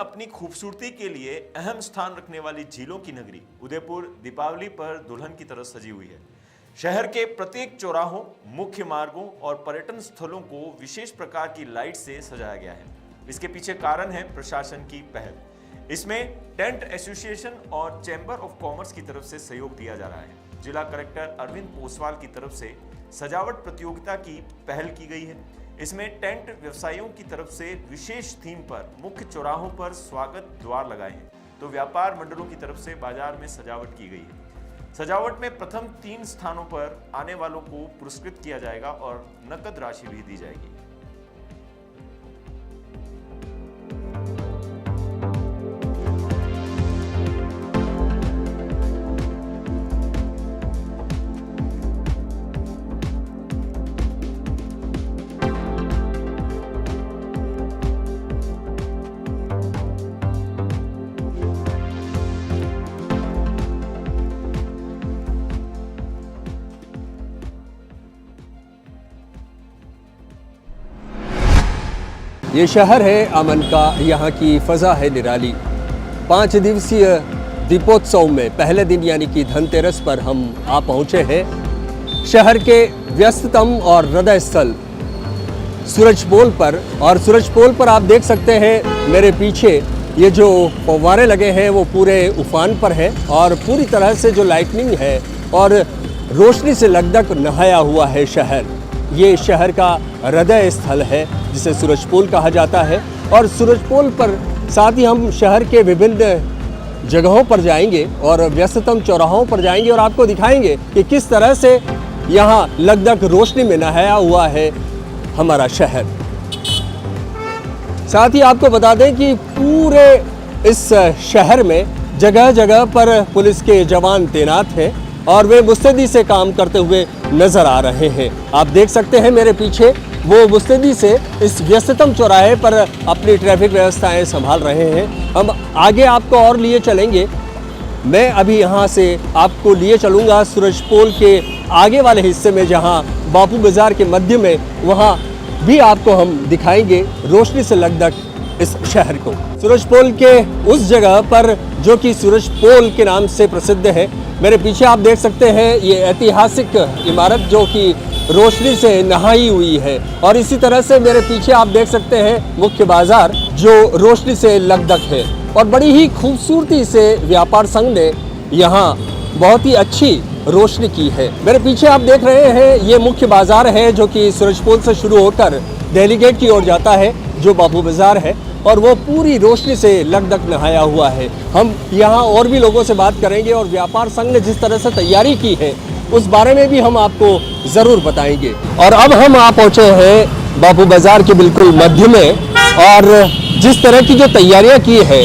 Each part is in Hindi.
अपनी खूबसूरती के लिए अहम स्थान रखने वाली झीलों की नगरी उदयपुर दीपावली पर दुल्हन की तरह सजी हुई है। शहर के प्रत्येक चौराहों, मुख्य मार्गों और पर्यटन स्थलों को विशेष प्रकार की लाइट से सजाया गया है। इसके पीछे कारण है प्रशासन की पहल। इसमें टेंट एसोसिएशन और चैम्बर ऑफ कॉमर्स की तरफ से सहयोग दिया जा रहा है। जिला कलेक्टर अरविंद पोसवाल की तरफ से सजावट प्रतियोगिता की पहल की गई है। इसमें टेंट व्यवसायियों की तरफ से विशेष थीम पर मुख्य चौराहों पर स्वागत द्वार लगाए हैं, तो व्यापार मंडलों की तरफ से बाजार में सजावट की गई है। सजावट में प्रथम 3 स्थानों पर आने वालों को पुरस्कृत किया जाएगा और नकद राशि भी दी जाएगी। ये शहर है अमन का, यहाँ की फ़ज़ा है निराली। 5 दिवसीय दीपोत्सव में पहले दिन यानी कि धनतेरस पर हम आ पहुँचे हैं शहर के व्यस्ततम और हृदय स्थल सूरजपोल पर। और सूरजपोल पर आप देख सकते हैं मेरे पीछे ये जो फव्वारे लगे हैं वो पूरे उफान पर है और पूरी तरह से जो लाइटनिंग है और रोशनी से लगदग नहाया हुआ है शहर। ये शहर का हृदय स्थल है जिसे सूरजपोल कहा जाता है। और सूरजपोल पर साथ ही हम शहर के विभिन्न जगहों पर जाएंगे और व्यस्ततम चौराहों पर जाएंगे और आपको दिखाएंगे कि किस तरह से यहाँ लगदग रोशनी में नहाया हुआ है हमारा शहर। साथ ही आपको बता दें कि पूरे इस शहर में जगह जगह पर पुलिस के जवान तैनात हैं और वे मुस्तैदी से काम करते हुए नजर आ रहे हैं। आप देख सकते हैं मेरे पीछे वो मुस्तैदी से इस व्यस्ततम चौराहे पर अपनी ट्रैफिक व्यवस्थाएं संभाल रहे हैं। हम आगे आपको और लिए चलेंगे। मैं अभी यहाँ से आपको लिए चलूँगा सूरजपोल के आगे वाले हिस्से में जहाँ बापू बाज़ार के मध्य में, वहाँ भी आपको हम दिखाएंगे रोशनी से लगदग इस शहर को। सूरजपोल के उस जगह पर जो कि सूरजपोल के नाम से प्रसिद्ध है, मेरे पीछे आप देख सकते हैं ये ऐतिहासिक इमारत जो कि रोशनी से नहाई हुई है। और इसी तरह से मेरे पीछे आप देख सकते हैं मुख्य बाजार जो रोशनी से लगदग है और बड़ी ही खूबसूरती से व्यापार संघ ने यहाँ बहुत ही अच्छी रोशनी की है। मेरे पीछे आप देख रहे हैं ये मुख्य बाजार है जो कि सूरजपोल से शुरू होकर दिल्ली गेट की ओर जाता है, जो बापू बाजार है, और वो पूरी रोशनी से लगदग नहाया हुआ है। हम यहाँ और भी लोगों से बात करेंगे और व्यापार संघ ने जिस तरह से तैयारी की है उस बारे में भी हम आपको ज़रूर बताएंगे। और अब हम आ पहुँचे हैं बापू बाजार के बिल्कुल मध्य में और जिस तरह की जो तैयारियाँ की है,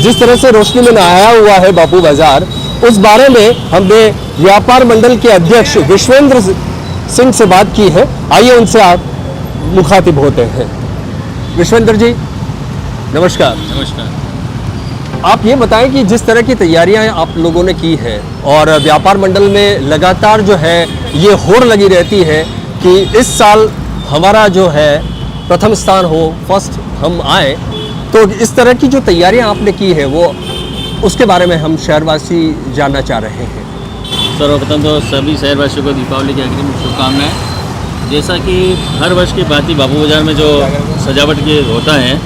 जिस तरह से रोशनी में नहाया हुआ है बापू बाजार, उस बारे में हमने व्यापार मंडल के अध्यक्ष विश्वेंद्र सिंह से बात की है। आइए उनसे आप मुखातिब होते हैं। विश्वेंद्र जी नमस्कार। नमस्कार। आप ये बताएं कि जिस तरह की तैयारियां आप लोगों ने की है और व्यापार मंडल में लगातार जो है ये होड़ लगी रहती है कि इस साल हमारा जो है प्रथम स्थान हो, फर्स्ट हम आए, तो इस तरह की जो तैयारियां आपने की है वो उसके बारे में हम शहरवासी जानना चाह रहे हैं। सर्वप्रथम तो सभी शहरवासियों को दीपावली की अग्रिम शुभकामनाएं। जैसा कि हर वर्ष की भांति बापू बाजार में जो सजावट की होता है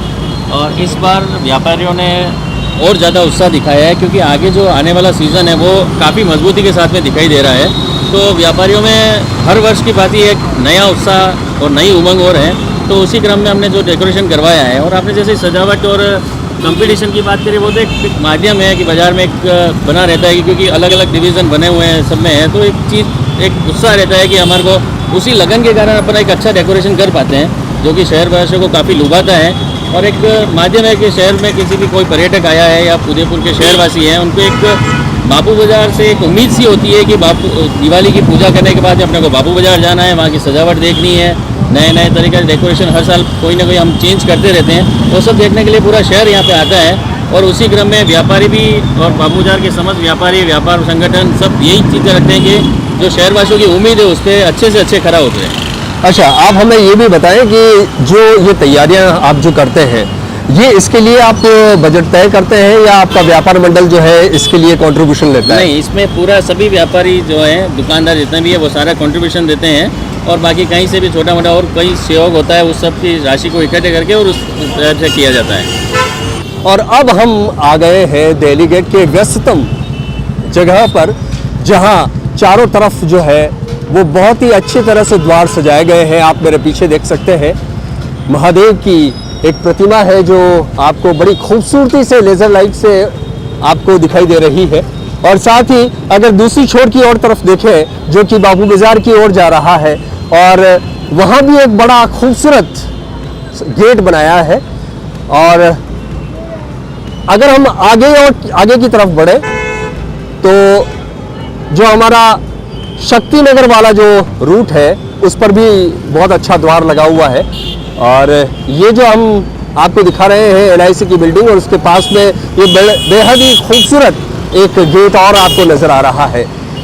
और इस बार व्यापारियों ने और ज़्यादा उत्साह दिखाया है क्योंकि आगे जो आने वाला सीज़न है वो काफ़ी मजबूती के साथ में दिखाई दे रहा है। तो व्यापारियों में हर वर्ष की भांति एक नया उत्साह और नई उमंग हो रहे हैं। तो उसी क्रम में हमने जो डेकोरेशन करवाया है और आपने जैसे सजावट और कंपटीशन की बात करी, वो तो एक माध्यम है कि बाज़ार में एक बना रहता है कि क्योंकि अलग अलग डिवीज़न बने हुए हैं सब में है, तो एक चीज़ एक उत्साह रहता है कि हमारे को उसी लगन के कारण अपना एक अच्छा डेकोरेशन कर पाते हैं जो कि शहरवासियों को काफ़ी लुभाता है। और एक माध्यम है कि शहर में किसी भी कोई पर्यटक आया है या उदयपुर के शहरवासी हैं, उनको एक बापू बाज़ार से एक उम्मीद सी होती है कि दिवाली की पूजा करने के बाद अपने को बापू बाज़ार जाना है, वहाँ की सजावट देखनी है, नए नए तरीके से डेकोरेशन हर साल कोई ना कोई हम चेंज करते रहते हैं, वो सब देखने के लिए पूरा शहर यहाँ पे आता है। और उसी क्रम में व्यापारी भी और बापू बाज़ार के समस्त व्यापारी, व्यापार संगठन सब यही चीज़ें रखते हैं कि जो शहरवासियों की उम्मीद है उस पर अच्छे से अच्छे खरा होते हैं। अच्छा, आप हमें ये भी बताएं कि जो ये तैयारियां आप जो करते हैं, ये इसके लिए आप बजट तय करते हैं या आपका व्यापार मंडल जो है इसके लिए कंट्रीब्यूशन लेता है? नहीं, इसमें पूरा सभी व्यापारी जो हैं, दुकानदार जितने भी है वो सारा कंट्रीब्यूशन देते हैं और बाकी कहीं से भी छोटा मोटा और कोई सहयोग होता है उस सब की राशि को इकट्ठे करके और उस तरह से किया जाता है। और अब हम आ गए हैं दिल्ली गेट के व्यस्ततम जगह पर, जहां चारों तरफ जो है वो बहुत ही अच्छी तरह से द्वार सजाए गए हैं। आप मेरे पीछे देख सकते हैं महादेव की एक प्रतिमा है जो आपको बड़ी खूबसूरती से लेज़र लाइट से आपको दिखाई दे रही है। और साथ ही अगर दूसरी छोर की ओर तरफ देखें जो कि बाबू बाजार की ओर जा रहा है, और वहाँ भी एक बड़ा खूबसूरत गेट बनाया है। और अगर हम आगे की तरफ बढ़े तो जो हमारा शक्ति नगर वाला जो रूट है उस पर भी बहुत अच्छा द्वार लगा हुआ है। और ये जो हम आपको दिखा रहे हैं LIC की बिल्डिंग, और उसके पास में ये बेहद ही खूबसूरत एक गेट और आपको नज़र आ रहा है।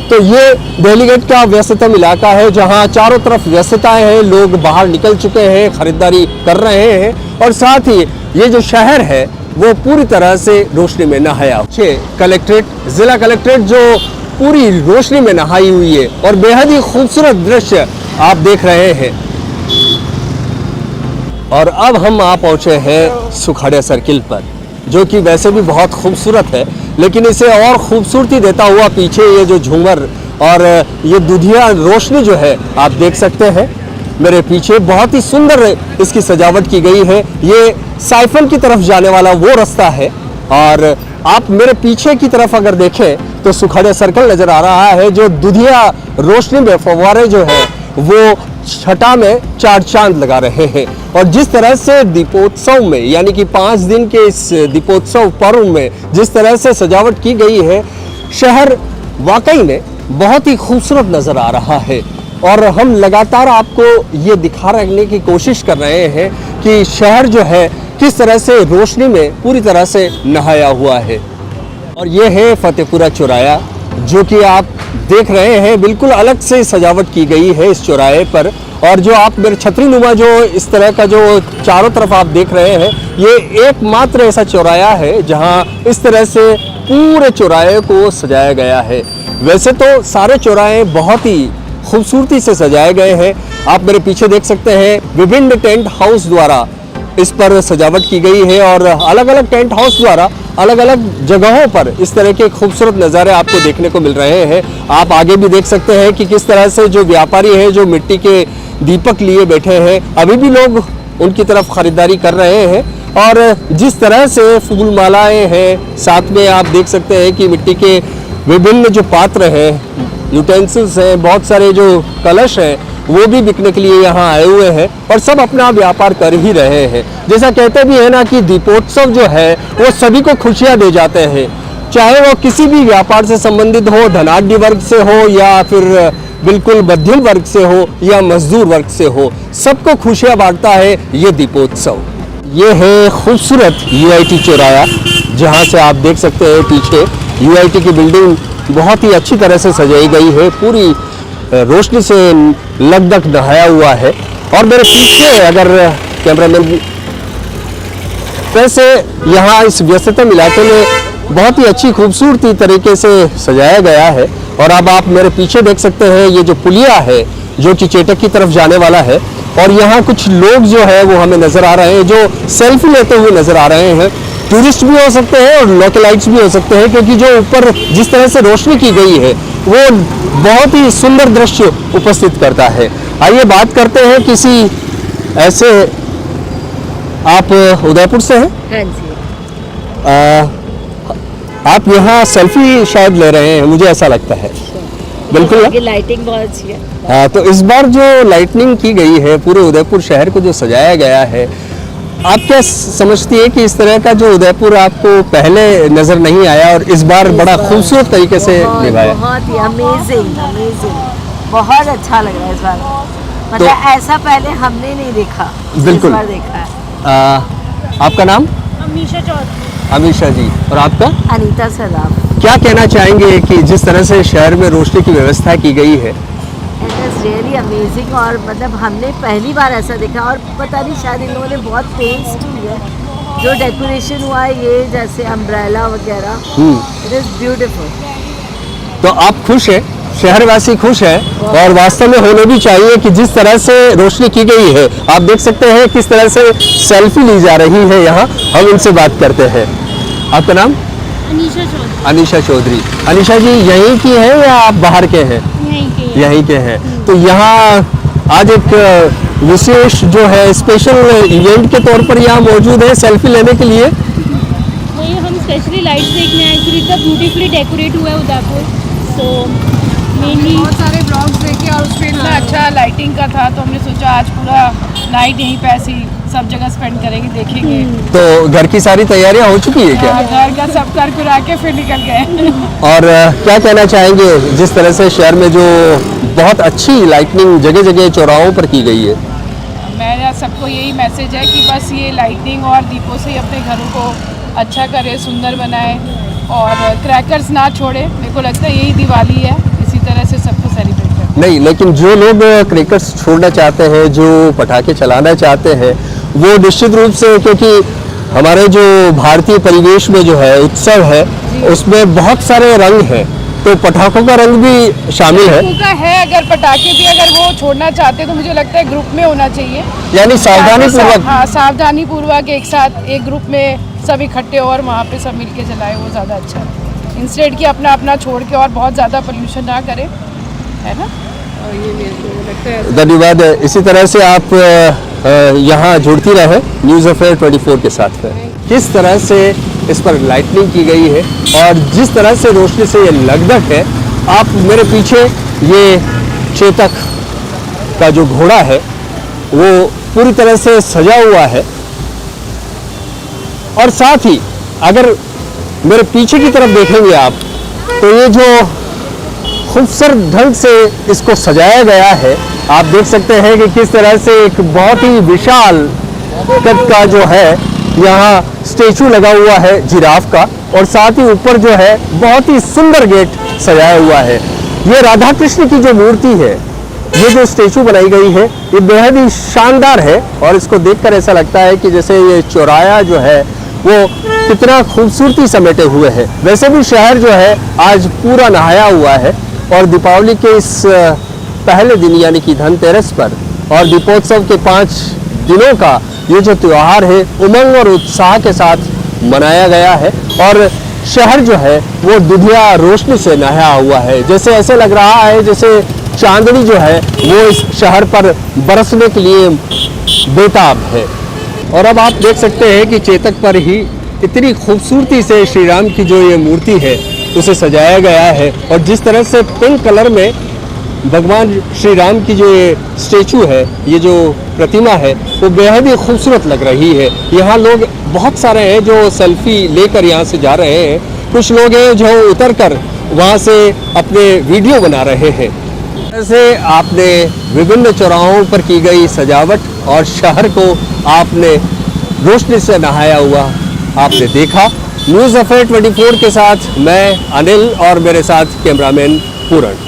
तो ये दिल्ली गेट का व्यस्ततम इलाका है जहां चारों तरफ व्यस्तताएं हैं, लोग बाहर निकल चुके हैं, खरीदारी कर रहे हैं, और साथ ही ये जो शहर है वो पूरी तरह से रोशनी में नहाया। कलेक्ट्रेट, जिला कलेक्ट्रेट जो पूरी रोशनी में नहाई हुई है और बेहद ही खूबसूरत दृश्य आप देख रहे हैं। और अब हम आ पहुंचे हैं सुखाड़िया सर्किल पर, जो कि वैसे भी बहुत खूबसूरत है, लेकिन इसे और खूबसूरती देता हुआ पीछे ये जो झूमर और ये दुधिया रोशनी जो है आप देख सकते हैं मेरे पीछे, बहुत ही सुंदर इसकी सजावट की गई है। ये साइफन की तरफ जाने वाला वो रास्ता है, और आप मेरे पीछे की तरफ अगर देखें तो सुखाड़िया सर्कल नजर आ रहा है, जो दुधिया रोशनी में फव्वारे जो है वो छटा में चार चांद लगा रहे हैं। और जिस तरह से दीपोत्सव में, यानी कि 5 दिन के इस दीपोत्सव पर्व में जिस तरह से सजावट की गई है, शहर वाकई में बहुत ही खूबसूरत नजर आ रहा है। और हम लगातार आपको ये दिखाने की कोशिश कर रहे हैं कि शहर जो है किस तरह से रोशनी में पूरी तरह से नहाया हुआ है। और ये है फतेहपुरा चौराया, जो कि आप देख रहे हैं बिल्कुल अलग से सजावट की गई है इस चौराहे पर। और जो आप मेरे छतरी नुमा जो इस तरह का जो चारों तरफ आप देख रहे हैं, ये एकमात्र ऐसा चौराया है जहां इस तरह से पूरे चौराहे को सजाया गया है। वैसे तो सारे चौराहे बहुत ही खूबसूरती से सजाए गए हैं। आप मेरे पीछे देख सकते हैं विभिन्न टेंट हाउस द्वारा इस पर सजावट की गई है, और अलग अलग टेंट हाउस द्वारा अलग अलग जगहों पर इस तरह के खूबसूरत नज़ारे आपको देखने को मिल रहे हैं। आप आगे भी देख सकते हैं कि किस तरह से जो व्यापारी हैं जो मिट्टी के दीपक लिए बैठे हैं, अभी भी लोग उनकी तरफ खरीदारी कर रहे हैं। और जिस तरह से फूल मालाएं हैं, साथ में आप देख सकते हैं कि मिट्टी के विभिन्न जो पात्र हैं, यूटेंसिल्स हैं, बहुत सारे जो कलश हैं, वो भी बिकने के लिए यहाँ आए हुए हैं, और सब अपना व्यापार कर ही रहे हैं। जैसा कहते भी है ना कि दीपोत्सव जो है वो सभी को खुशियाँ दे जाते हैं, चाहे वो किसी भी व्यापार से संबंधित हो, धनाढ्य वर्ग से हो या फिर बिल्कुल मध्यम वर्ग से हो या मजदूर वर्ग से हो, सबको खुशियाँ बांटता है ये दीपोत्सव। ये है खूबसूरत UIT चौराया, जहाँ से आप देख सकते हैं पीछे UIT की बिल्डिंग बहुत ही अच्छी तरह से सजाई गई है, पूरी रोशनी से लगभग नहाया हुआ है। और मेरे पीछे अगर कैमरामैन, वैसे यहाँ इस व्यस्ततम इलाके में बहुत ही अच्छी खूबसूरती तरीके से सजाया गया है। और अब आप मेरे पीछे देख सकते हैं ये जो पुलिया है जो कि चेटक की तरफ जाने वाला है, और यहाँ कुछ लोग जो है वो हमें नज़र आ रहे हैं जो सेल्फी लेते हुए नज़र आ रहे हैं। टूरिस्ट भी हो सकते हैं और लोकलाइट्स भी हो सकते हैं, क्योंकि जो ऊपर जिस तरह से रोशनी की गई है वो बहुत ही सुंदर दृश्य उपस्थित करता है। आइए बात करते हैं किसी ऐसे, आप उदयपुर से हैं? हाँ जी। आप यहाँ सेल्फी शायद ले रहे हैं, मुझे ऐसा लगता है। बिल्कुल ये लाइटिंग बहुत अच्छी है। हाँ, तो इस बार जो लाइटनिंग की गई है, पूरे उदयपुर शहर को जो सजाया गया है, आप क्या समझती है कि इस तरह का जो उदयपुर आपको पहले नजर नहीं आया और इस बार बड़ा खूबसूरत तरीके से निभाया? बहुत ही अमेजिंग, बहुत अच्छा लग रहा है इस बार। मतलब ऐसा पहले हमने नहीं देखा, बिल्कुल इस बार देखा है। आपका नाम? अमीशा चौधरी। अमीशा जी। और आपका? अनीता सदाफ। क्या कहना चाहेंगे कि जिस तरह से शहर में रोशनी की व्यवस्था की गई है? It is really amazing. और मतलब हमने पहली बार ऐसा देखा, और पता नहीं शायद इन लोगों ने बहुत पेंस की है जो डेकोरेशन हुआ है ये जैसे अम्ब्रेला वगैरह, इट इज ब्यूटीफुल। तो आप खुश हैं, शहरवासी खुश हैं और वास्तव में होने भी चाहिए कि जिस तरह से रोशनी की गई है। आप देख सकते हैं किस तरह से सेल्फी ली जा रही है यहाँ। हम उनसे बात करते हैं। आपका नाम? अनीशा चौधरी। अनीशा चौधरी। अनीशा जी यहीं की हैं या आप बाहर के हैं? यहीं के हैं। तो यहाँ आज एक विशेष जो है स्पेशल इवेंट के तौर पर यहाँ मौजूद है सेल्फी लेने के लिए। वही हम स्पेशली लाइट्स देखने आए, एक्चुअली इतना ब्यूटीफुली डेकोरेट हुआ है उदयपुर, सो मेनली बहुत सारे ब्लॉग्स देखे और उसमें इतना अच्छा लाइटिंग का था, तो हमने सोचा आज पूरा नाइट यहीं पे ऐसे ही सब जगह स्पेंड करेंगे, देखेंगे। तो घर की सारी तैयारियां हो चुकी है क्या? घर का सब कर कुरा के फिर निकल गए। और क्या कहना चाहेंगे जिस तरह से शहर में जो बहुत अच्छी लाइटनिंग जगह जगह चौराहों पर की गई है? मेरा सबको यही मैसेज है कि बस ये लाइटिंग और दीपों से ही अपने घरों को अच्छा करे, सुंदर बनाए और क्रैकर्स ना छोड़े। मेरे को लगता है यही दिवाली है, इसी तरह से सबको सेलिब्रेट करें। नहीं, लेकिन जो लोग क्रैकर्स छोड़ना चाहते हैं, जो पटाखे चलाना चाहते हैं, वो निश्चित रूप से, क्योंकि हमारे जो भारतीय परिवेश में जो है उत्सव है उसमें बहुत सारे रंग हैं, तो पटाखों का रंग भी शामिल है। पटाखों का है, अगर पटाखे भी अगर वो छोड़ना चाहते तो मुझे लगता है ग्रुप में होना चाहिए, यानी सावधानी पूर्वक। हाँ, सावधानी पूर्वक एक साथ एक ग्रुप में सब इकट्ठे हो और वहाँ पे सब मिलके जलाए, वो ज़्यादा अच्छा है, इंस्टेड कि अपना अपना छोड़ के और बहुत ज़्यादा पोल्यूशन ना करें, है ना। और ये मेरे को लगता है। धन्यवाद। इसी तरह से आप यहाँ जुड़ती रहे न्यूज़ अफेयर 24 के साथ में। किस तरह से इस पर लाइटनिंग की गई है और जिस तरह से रोशनी से ये लगधक है। आप मेरे पीछे ये चेतक का जो घोड़ा है वो पूरी तरह से सजा हुआ है और साथ ही अगर मेरे पीछे की तरफ देखेंगे आप तो ये जो खूबसूरत ढंग से इसको सजाया गया है, आप देख सकते हैं कि किस तरह से एक बहुत ही विशाल कद का जो है यहाँ स्टेचू लगा हुआ है जिराफ का, और साथ ही ऊपर जो है बहुत ही सुंदर गेट सजाया हुआ है। ये राधा कृष्ण की जो मूर्ति है, ये जो स्टेचू बनाई गई है, ये बेहद ही शानदार है और इसको देखकर ऐसा लगता है कि जैसे ये चौराया जो है वो कितना खूबसूरती समेटे हुए है। वैसे भी शहर जो है आज पूरा नहाया हुआ है और दीपावली के इस पहले दिन यानी कि धनतेरस पर और दीपोत्सव के 5 दिनों का ये जो त्यौहार है उमंग और उत्साह के साथ मनाया गया है और शहर जो है वो दुधिया रोशनी से नहाया हुआ है। जैसे ऐसे लग रहा है जैसे चांदनी जो है वो इस शहर पर बरसने के लिए बेताब है। और अब आप देख सकते हैं कि चेतक पर ही इतनी खूबसूरती से श्री राम की जो ये मूर्ति है उसे सजाया गया है और जिस तरह से पिंक कलर में भगवान श्री राम की जो ये स्टेचू है, ये जो प्रतिमा है, वो बेहद ही खूबसूरत लग रही है। यहाँ लोग बहुत सारे हैं जो सेल्फी लेकर यहाँ से जा रहे हैं, कुछ लोग हैं जो उतर कर वहाँ से अपने वीडियो बना रहे हैं। ऐसे आपने विभिन्न चौराहों पर की गई सजावट और शहर को आपने रोशनी से नहाया हुआ आपने देखा। न्यूज़ अफेयर 24 के साथ मैं अनिल और मेरे साथ कैमरामैन पूरण।